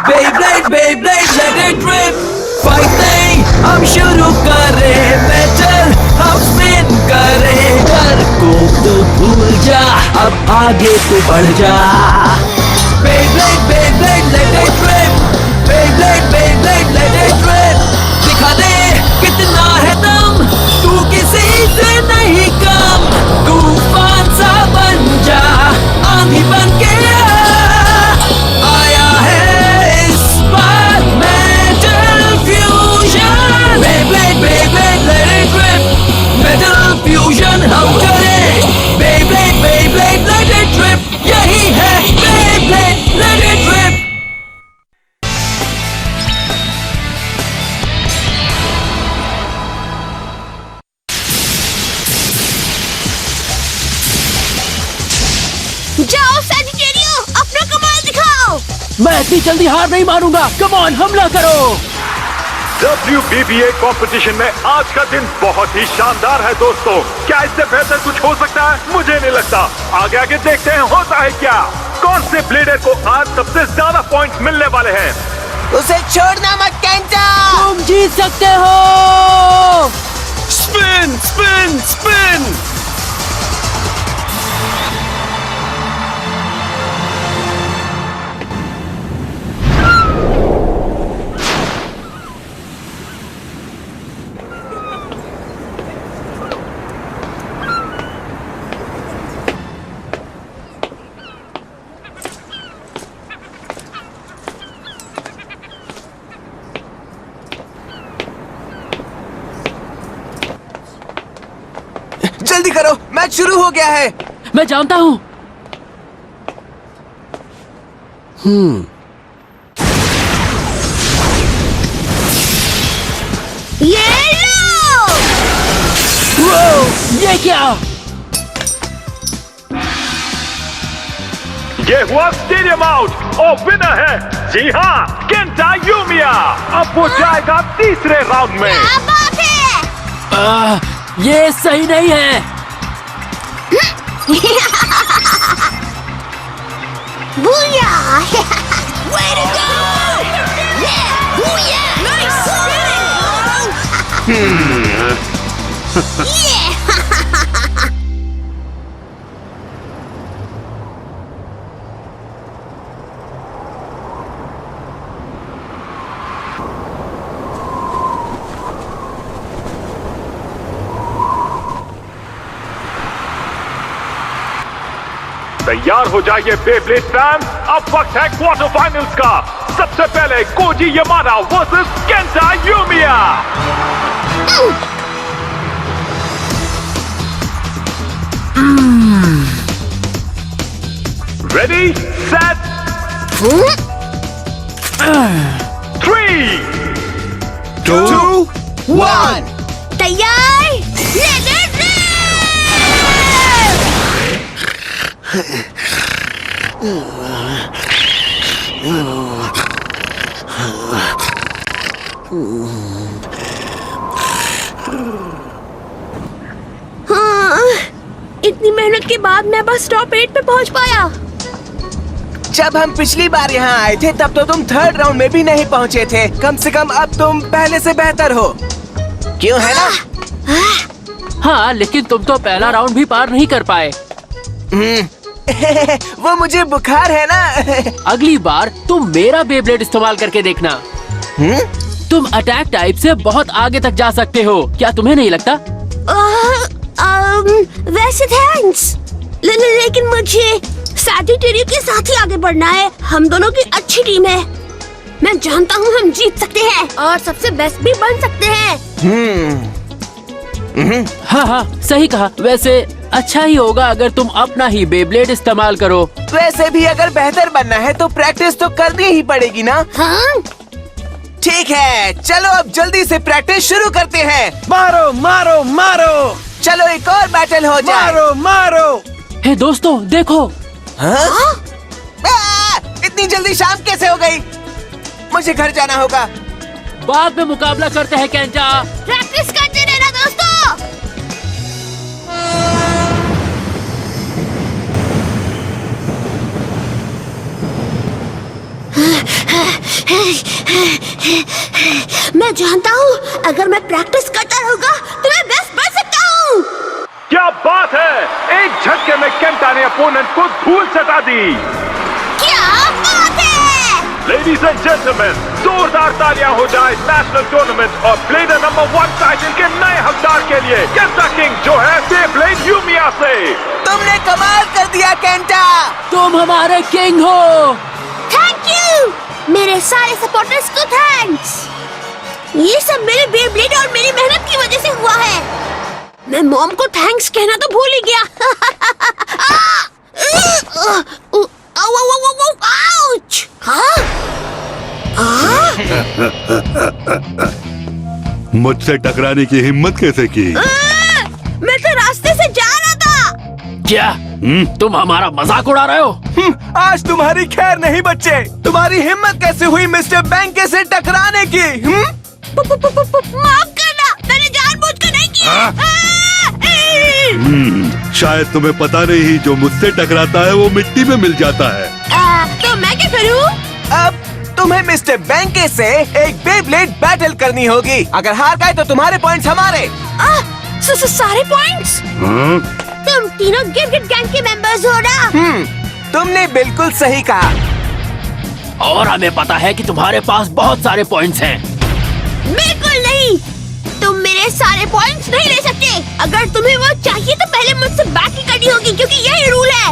Beyblade, Beyblade, let it rip. Fighting, हम शुरू करें बैटल, हम स्पिन करें। डर को तो भूल जा, अब आगे तो बढ़ जा। Beyblade, Beyblade, let it rip. Beyblade, Beyblade, let it rip. दिखा दे कितना है दम, तू किसी से नहीं कम। तूफान सा बन जा, आंधी बन के आया है इस बार metal fusion. Beyblade, Beyblade, let it rip. Metal fusion हम करें। Beyblade, Beyblade, let it rip. यही है Beyblade, let it rip. जाओ सैजिटेरियो, अपना कमाल दिखाओ। मैं इतनी जल्दी हार नहीं मानूंगा। कम ऑन, हमला करो। WBBA कंपटीशन में आज का दिन बहुत ही शानदार है दोस्तों। क्या इससे बेहतर कुछ हो सकता है? मुझे नहीं लगता। आगे आगे देखते हैं होता है क्या। कौन से ब्लेडर को आज सबसे ज्यादा पॉइंट्स मिलने वाले हैं? उसे छोड़ना मत केंटा। तुम जीत सकते हो। Spin, spin, spin. जल्दी करो, मैच शुरू हो गया है। मैं जानता हूँ। ये लो। ये क्या? ये हुआ स्टेडियम आउट और विनर है, जी हाँ, केंटा यूमिया। अब वो जाएगा तीसरे राउंड में। क्या बात है? ये सही नहीं है। Booyah! Way to go! Yeah! Booyah! Nice spinning! Yeah! तैयार हो जाइए बेब्लेड फैंस, अब वक्त है क्वार्टर फाइनल्स का। सबसे पहले Koji Yamada versus Kenta Yumiya. Ready, set, 3, 2, 1। तैयार? Let it rip! हाँ, इतनी मेहनत के बाद मैं बस टॉप 8 पे पहुंच पाया। जब हम पिछली बार यहाँ आए थे तब तो तुम थर्ड राउंड में भी नहीं पहुँचे थे। कम से कम अब तुम पहले से बेहतर हो, क्यों है ना? हाँ, लेकिन तुम तो पहला राउंड भी पार नहीं कर पाए। वो मुझे बुखार है ना। अगली बार तुम मेरा बेब्लेड इस्तेमाल करके देखना। तुम अटैक टाइप से बहुत आगे तक जा सकते हो, क्या तुम्हें नहीं लगता? वैसे थैंक्स, लेकिन मुझे सैजिटेरियो के साथ ही आगे बढ़ना है। हम दोनों की अच्छी टीम है। मैं जानता हूँ हम जीत सकते हैं और सबसे बेस्ट भी बन सकते हैं। हाँ हाँ, सही कहा। वैसे अच्छा ही होगा अगर तुम अपना ही बेब्लेड इस्तेमाल करो। वैसे भी अगर बेहतर बनना है तो प्रैक्टिस तो करनी ही पड़ेगी ना। हाँ? ठीक है, चलो अब जल्दी से प्रैक्टिस शुरू करते हैं। मारो, मारो, मारो। चलो एक और बैटल हो जाए। मारो, मारो। हे दोस्तों, देखो। हाँ? इतनी जल्दी शाम कैसे हो गई? मुझे घर जाना होगा। बाद में मुकाबला करते हैं केंटा। प्रैक्टिस करते रहना दोस्तों। मैं जानता हूँ अगर मैं प्रैक्टिस करता रहूँगा तो मैं बेस्ट बन सकता हूँ। क्या बात है, एक झटके में केंटा ने अपोनेंट को धूल चटा दी। क्या बात है! लेडीज एंड जेंटलमैन, जोरदार तालियां हो जाए नेशनल टूर्नामेंट और ब्लेडर नंबर 1 टाइटल के नए हकदार के लिए, केंटा किंग जो है बेब्लेड यूमिया से। तुमने कमाल कर दिया केंटा। तुम हमारे किंग हो। थैंक यू मेरे सारे सपोर्टर्स को, थैंक्स। ये सब मेरे बेब्लेड और मेरी मेहनत की वजह से हुआ है। मैं मॉम को थैंक्स कहना तो भूल ही गया। आउच! मुझसे टकराने की हिम्मत कैसे की? मैं तो रास्ते से जा रहा था। क्या तुम हमारा मजाक उड़ा रहे हो? आज तुम्हारी खैर नहीं बच्चे। तुम्हारी हिम्मत कैसे हुई मिस्टर बैंके से टकराने की? माफ करना, मैंने जानबूझकर नहीं किया। शायद तुम्हें पता नहीं, जो मुझसे टकराता है वो मिट्टी में मिल जाता है। तो मैं क्या करूं? अब तुम्हें मिस्टर बैंके से एक बेब्लेड बैटल करनी होगी। अगर हार गए तो तुम्हारे पॉइंट्स हमारे। सारे पॉइंट्स? तुम तीनों गिरगिट गैंग के मेंबर्स हो ना? तुमने बिल्कुल सही कहा। और हमें पता है कि तुम्हारे पास बहुत सारे पॉइंट्स हैं। बिल्कुल नहीं, तुम मेरे सारे पॉइंट्स नहीं ले सकते। अगर तुम्हें वो चाहिए तो पहले मुझसे बैटल करनी होगी, क्योंकि यही रूल है।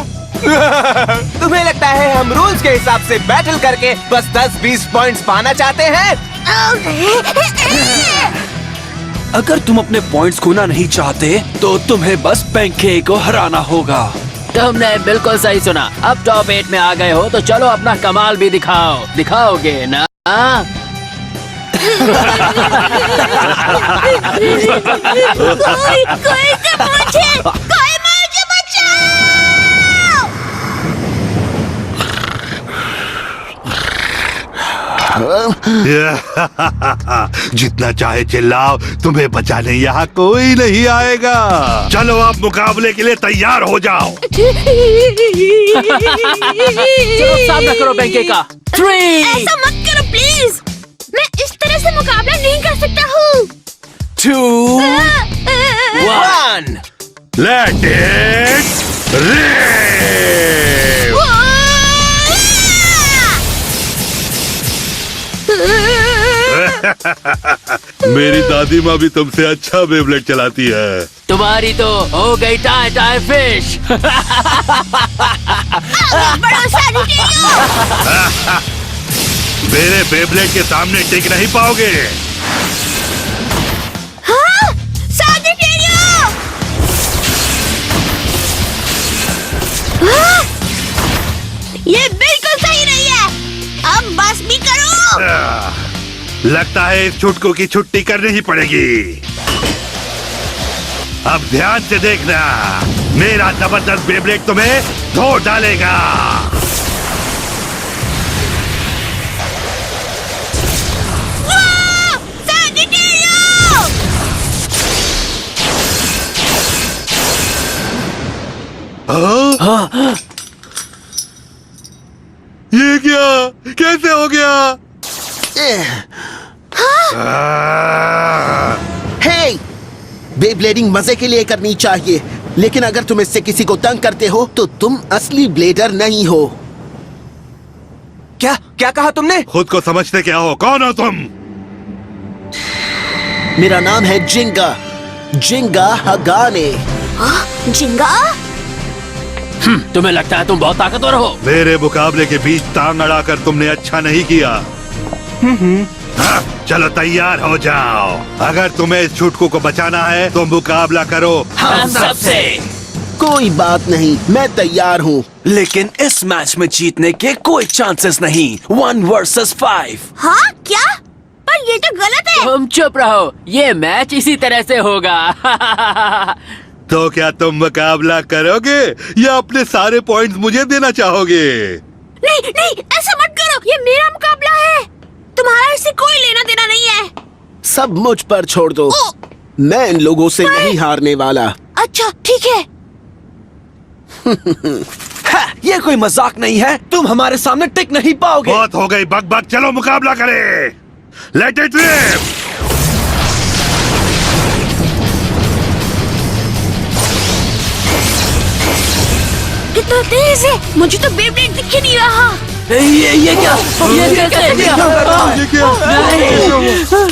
तुम्हें लगता है हम रूल्स के हिसाब से बैटल करके बस 10-20 पॉइंट्स पाना चाहते हैं? अगर तुम अपने पॉइंट्स खोना नहीं चाहते तो तुम्हें बस बैंके को हराना होगा। तुमने बिल्कुल सही सुना। अब टॉप 8 में आ गए हो तो चलो अपना कमाल भी दिखाओ। दिखाओगे ना? कोई तो मुझे, कोई मुझे बचाओ! जितना चाहे चिल्लाओ, तुम्हें बचाने यहाँ कोई नहीं आएगा। चलो आप मुकाबले के लिए तैयार हो जाओ। चलो सामना करो बैंके का। 3 ऐसा मत करो प्लीज, मैं इस तरह से मुकाबला नहीं कर सकता हूँ। 2 1 Let it rip! मेरी दादी माँ भी तुमसे अच्छा बेब्लेड चलाती है। तुम्हारी तो हो गई टाई टाई फिश। मेरे बेब्लेड के सामने टिक नहीं पाओगे। ये बिल्कुल सही नहीं है। अब बस भी करो। लगता है इस छुटकू की छुट्टी करनी ही पड़ेगी। अब ध्यान से देखना, मेरा जबरदस्त बेब्लेड तुम्हें धो डालेगा। ये क्या? कैसे हो गया? हे! बेब्लेडिंग मजे के लिए करनी चाहिए, लेकिन अगर तुम इससे किसी को तंग करते हो तो तुम असली ब्लेडर नहीं हो। क्या क्या कहा तुमने? खुद को समझते क्या हो? कौन हो तुम? मेरा नाम है जिंगा, जिंगा हगाने। जिंगा? तुम्हें लगता है तुम बहुत ताकतवर हो? मेरे मुकाबले के बीच टांग अड़ाकर तुमने अच्छा नहीं किया। हाँ, चलो तैयार हो जाओ। अगर तुम्हें इस छुटकू को बचाना है तो मुकाबला करो हम सबसे। कोई बात नहीं, मैं तैयार हूँ। लेकिन इस मैच में जीतने के कोई चांसेस नहीं। 1 versus 5। हाँ क्या? पर ये तो गलत है। तुम चुप रहो, ये मैच इसी तरह से होगा। तो क्या तुम मुकाबला करोगे या अपने सारे पॉइंट्स मुझे देना चाहोगे? नहीं नहीं, ऐसा मत करो, ये मेरा मुकाबला है। तुम्हारा इससे कोई लेना देना नहीं है। सब मुझ पर छोड़ दो, मैं इन लोगों से नहीं हारने वाला। अच्छा ठीक है। ये कोई मजाक नहीं है, तुम हमारे सामने टिक नहीं पाओगे। बहुत हो गई बक बक, चलो मुकाबला करें। Let it rip. कितना तेज है, मुझे तो बेब्लेड दिख ही नहीं रहा। ये क्या? ये कैसे किया? ये क्या? नहीं।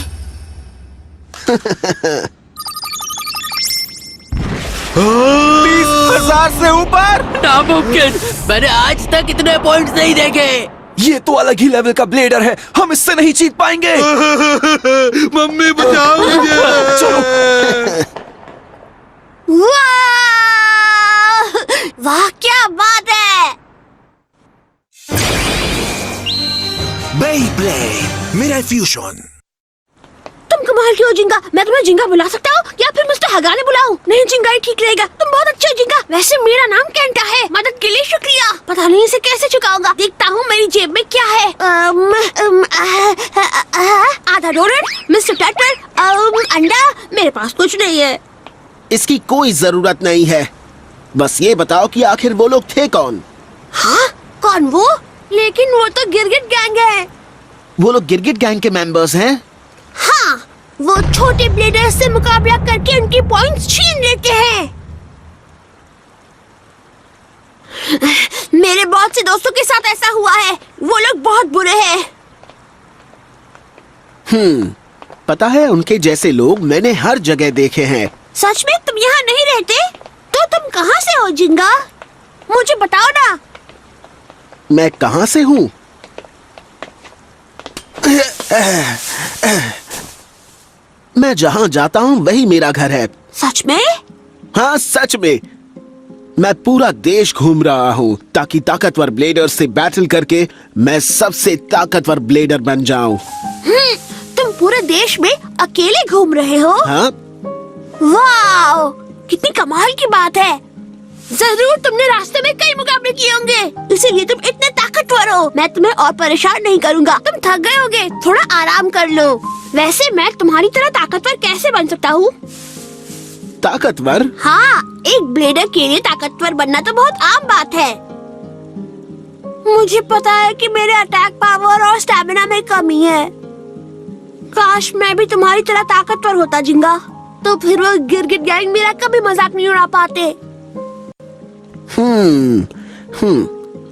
20,000 से ऊपर। नामुमकिन, मैंने आज तक इतने पॉइंट्स नहीं देखे। ये तो अलग ही लेवल का ब्लेडर है, हम इससे नहीं जीत पाएंगे। मम्मी बचाओ मुझे। वाह, वाह क्या बात है। Beyblade मेरा फ्यूजन। तुम कमाल की हो जिंगा, मैं तुम्हें जिंगा बुला सकता हूँ या फिर मिस्टर हगाने बुलाऊं? नहीं, जिंगा ही ठीक रहेगा, तुम बहुत अच्छे हो जिंगा। वैसे मेरा नाम केंटा है, मदद के लिए शुक्रिया। पता नहीं इसे कैसे चुकाऊंगा, देखता हूँ मेरी जेब में क्या है। आधा डोनट, मिस्टर टटर, अंडा, मेरे पास कुछ नहीं है। इसकी कोई जरूरत नहीं है, बस ये बताओ कि आखिर वो लोग थे कौन? हाँ, कौन वो? लेकिन वो तो गिरगिट गैंग है। वो लोग गिरगिट गैंग के मेंबर्स हैं? हाँ, वो छोटे ब्लेडर्स से मुकाबला करके उनकी पॉइंट्स छीन लेते हैं। मेरे बहुत से दोस्तों के साथ ऐसा हुआ है, वो लोग बहुत बुरे हैं। पता है, उनके जैसे लोग मैंने हर जगह देखे हैं। सच में तुम यहाँ नहीं रहते? तो तुम कहाँ से हो जिंगा? मुझे बताओ ना। मैं कहाँ से हूँ? मैं जहाँ जाता हूँ वही मेरा घर है। सच में? हाँ, सच में। मैं पूरा देश घूम रहा हूँ ताकि ताकतवर ब्लेडर से बैटल करके मैं सबसे ताकतवर ब्लेडर बन जाऊँ। तुम पूरे देश में अकेले घूम रहे हो? हाँ, वाह, कितनी कमाल की बात है। जरूर तुमने रास्ते में कई मुकाबले किए होंगे, इसीलिए तुम इतने ताकतवर हो। मैं तुम्हें और परेशान नहीं करूँगा, तुम थक गए होगे, थोड़ा आराम कर लो। वैसे मैं तुम्हारी तरह ताकतवर कैसे बन सकता हूँ? ताकतवर? हाँ, एक ब्लेडर के लिए ताकतवर बनना तो बहुत आम बात है। मुझे पता है कि मेरे अटैक पावर और स्टैमिना में कमी है। काश मैं भी तुम्हारी तरह ताकतवर होता जिंगा, तो फिर वो गिरगिट गैंग मेरा कभी मजाक नहीं उड़ा पाते।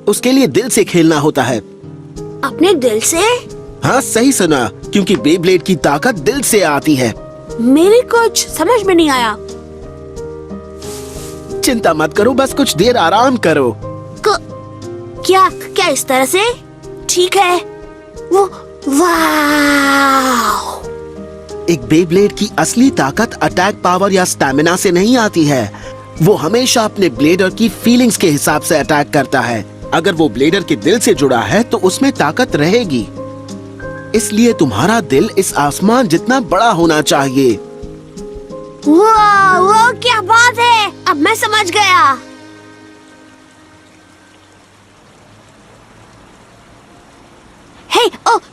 उसके लिए दिल से खेलना होता है। अपने दिल से? हाँ, सही सुना, क्योंकि बेब्लेड की ताकत दिल से आती है। मेरी कुछ समझ में नहीं आया। चिंता मत करो, बस कुछ देर आराम करो। क्या इस तरह से? ठीक है। वो वाह! एक बेब्लेड की असली ताकत अटैक पावर या स्टैमिना से नहीं आती है। वो हमेशा अपने ब्लेडर की फीलिंग्स के हिसाब से अटैक करता है। अगर वो ब्लेडर के दिल से जुड़ा है तो उसमें ताकत रहेगी। इसलिए तुम्हारा दिल इस आसमान जितना बड़ा होना चाहिए। वाह, वो क्या बात है, अब मैं समझ गया।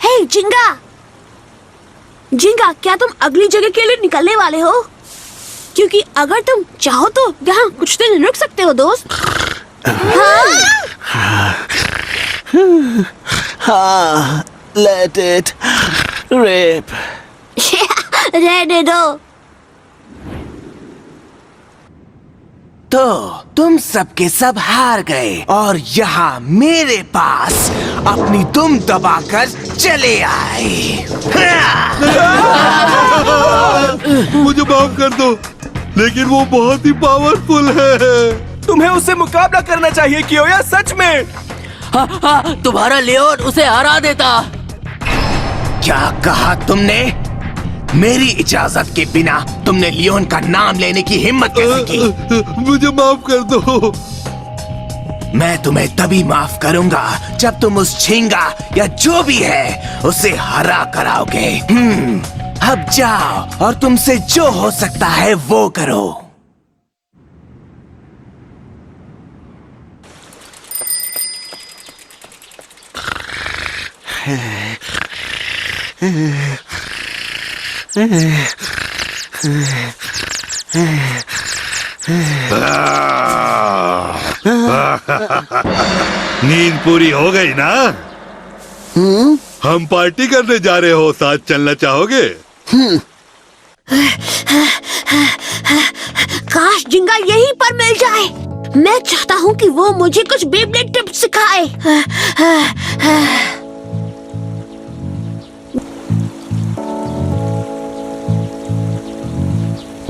हे जिंगा, जिंगा, क्या तुम अगली जगह के लिए निकलने वाले हो? क्योंकि अगर तुम चाहो तो यहाँ कुछ दिन रुक सकते हो दोस्त। हाँ, let it rip। रहने दो। तो तुम सबके सब हार गए और यहाँ मेरे पास अपनी दुम दबाकर चले आए। मुझे माफ कर दो, लेकिन वो बहुत ही पावरफुल है। तुम्हें उससे मुकाबला करना चाहिए कियोया, सच में। हाँ, तुम्हारा लियोन उसे हरा देता। क्या कहा तुमने? मेरी इजाजत के बिना तुमने लियोन का नाम लेने की हिम्मत कैसे की? मुझे माफ कर दो। मैं तुम्हें तभी माफ करूंगा जब तुम उस झींगा या जो भी है उसे हरा कराओगे। अब जाओ और तुमसे जो हो सकता है वो करो। नींद पूरी हो गई ना? हम पार्टी करने जा रहे हो, साथ चलना चाहोगे? काश जिंगा यहीं पर मिल जाए। मैं चाहता हूँ कि वो मुझे कुछ बेब्लेड टिप्स सिखाए।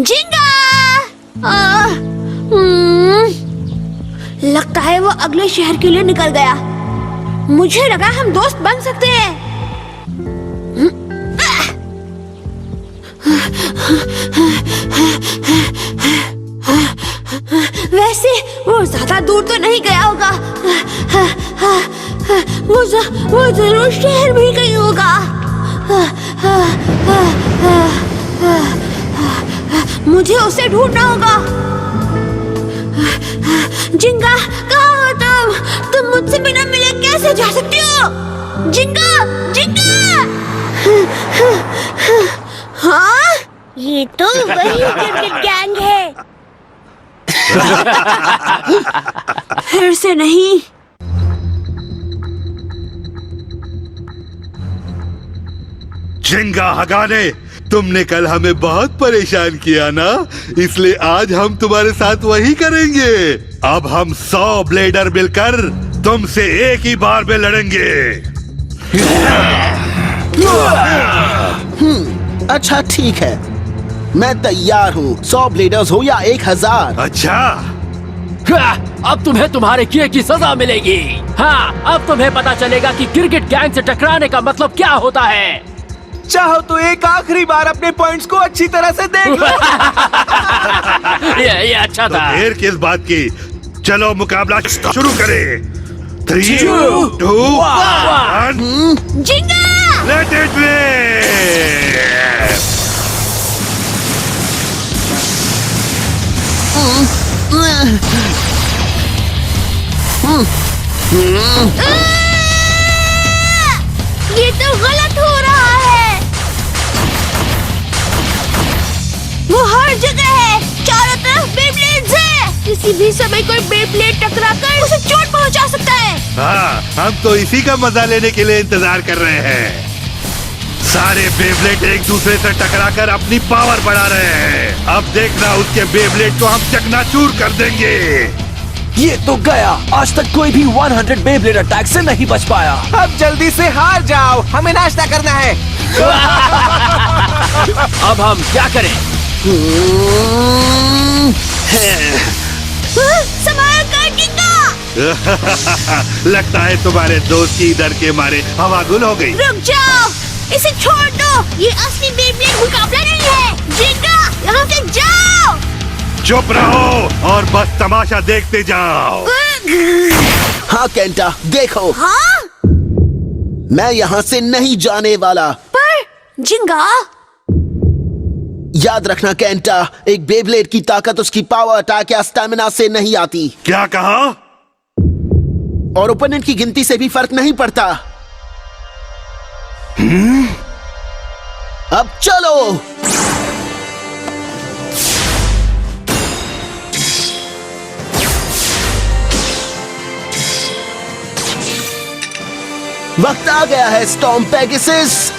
जिंगा! लगता है वो अगले शहर के लिए निकल गया। मुझे लगा हम दोस्त बन सकते हैं। वैसे वो ज्यादा दूर तो नहीं गया होगा। वो जरूर शहर में ही कहीं होगा। मुझे उसे ढूंढना होगा। जिंगा, कहाँ हो तुम? तुम मुझसे बिना मिले कैसे जा सकती हो? जिंगा, जिंगा! हाँ? ये तो वही क्रिकेट गैंग है। फिर से नहीं। जिंगा हगाने, तुमने कल हमें बहुत परेशान किया ना, इसलिए आज हम तुम्हारे साथ वही करेंगे। अब हम 100 ब्लेडर मिलकर तुमसे एक ही बार में लड़ेंगे। अच्छा ठीक है, मैं तैयार हूँ। 100 ब्लेडर्स हो या 1000। अच्छा, अब तुम्हें तुम्हारे किए की सजा मिलेगी। हाँ, अब तुम्हें पता चलेगा कि क्रिकेट गैंग से टकराने का मतलब क्या होता है। चाहो तो एक आखिरी बार अपने पॉइंट्स को अच्छी तरह से देख लो। ये अच्छा तो था। देर किस बात की, चलो मुकाबला शुरू करें। 3, 2, 1, जिंगा! Let it play. ये तो गलत हो रहा है। वो हर जगह है, चारों तरफ बेब्लेड्स है। किसी भी समय कोई बेब्लेड टकराकर उसे चोट पहुंचा सकता है। हाँ, हम तो इसी का मजा लेने के लिए इंतजार कर रहे हैं। सारे बेब्लेड एक दूसरे से टकराकर अपनी पावर बढ़ा रहे हैं। अब देखना, उसके बेब्लेड को हम चकनाचूर कर देंगे। ये तो गया। आज तक कोई भी 100 बेब्लेड अटैक से नहीं बच पाया। अब जल्दी से हार जाओ, हमें नाश्ता करना है। अब हम क्या करें? संभाल कर जिंगा! लगता है तुम्हारे दोस्त की डर के मारे हवा गुल हो गई। रुक जाओ, इसे छोड़ दो। ये असली बेब्लेड मुकाबला नहीं है। जिंगा, यहाँ से जाओ। चुप रहो और बस तमाशा देखते जाओ। हाँ केंटा, देखो। हाँ? मैं यहाँ से नहीं जाने वाला। पर जिंगा, याद रखना केंटा, एक बेब्लेड की ताकत उसकी पावर अटैक या स्टैमिना से नहीं आती। क्या कहा? और ओपोनेंट की गिनती से भी फर्क नहीं पड़ता। अब चलो। वक्त आ गया है स्टॉर्म पेगासस।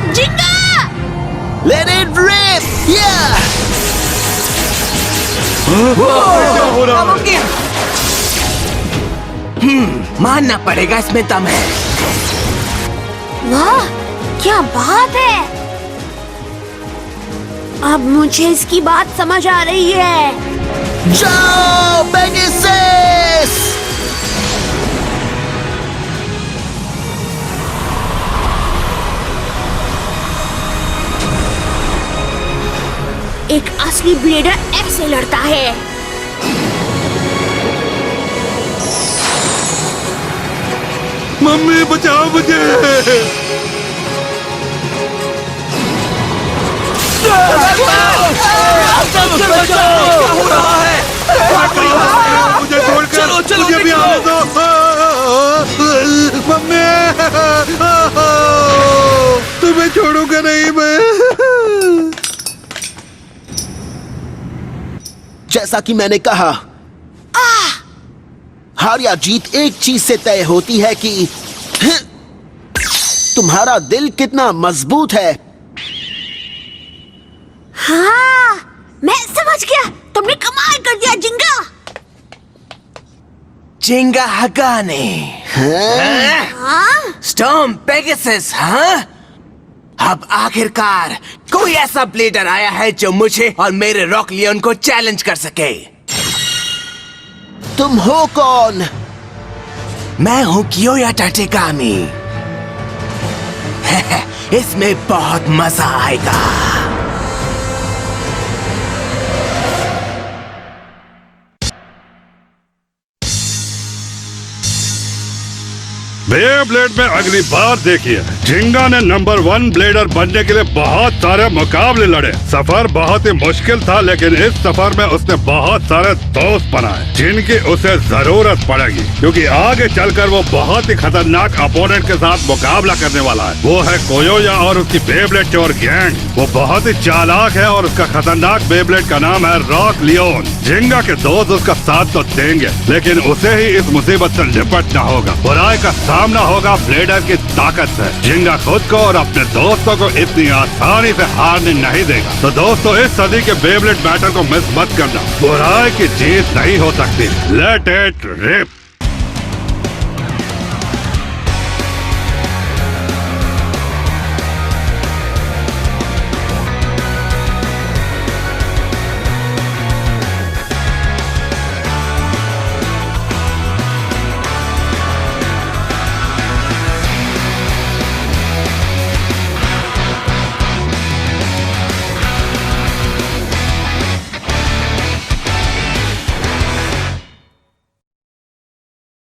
जिंगा! Let it rip! Yeah! क्या हो रहा है? मानना पड़ेगा, इसमें दम है। वाह, क्या बात है। अब मुझे इसकी बात समझ आ रही है। जाओ पेगासस! एक असली ब्लेडर ऐसे लड़ता है। मम्मी बचाओ मुझे। मुझे छोड़कर चलो, मुझे भी आने दो। मम्मी। छोड़ूंगा नहीं मैं। जैसा कि मैंने कहा, हार या जीत एक चीज से तय होती है कि तुम्हारा दिल कितना मजबूत है। हाँ, मैं समझ गया। तुमने कमाल कर दिया जिंगा। जिंगा हगाने। हाँ? स्टॉर्म पेगासस, हाँ? अब आखिरकार कोई ऐसा ब्लेडर आया है जो मुझे और मेरे रॉक लियोन को चैलेंज कर सके। तुम हो कौन? मैं हूँ कियोया टाटेगामी। इसमें बहुत मजा आएगा। बेब्लेड में अगली बार देखिए, जिंगा ने नंबर 1 ब्लेडर बनने के लिए बहुत सारे मुकाबले लड़े। सफर बहुत ही मुश्किल था, लेकिन इस सफर में उसने बहुत सारे दोस्त बनाए जिनकी उसे जरूरत पड़ेगी, क्योंकि आगे चलकर वो बहुत ही खतरनाक अपोनेंट के साथ मुकाबला करने वाला है। वो है कोयोया और उसकी बेब्लेड चोर गैंग। वो बहुत ही चालाक है और उसका खतरनाक बेब्लेड का नाम है रॉक लियोन। जिंगा के दोस्त उसका साथ तो देंगे, लेकिन उसे ही इस मुसीबत से निपटना होगा। बुराई का सामना होगा ब्लेडर की ताकत से। जिंगा खुद को और अपने दोस्तों को इतनी आसानी से हारने नहीं देगा। तो दोस्तों, इस सदी के बेब्लेड बैटल को मिस मत करना। बुराई की जीत नहीं हो सकती। Let it rib.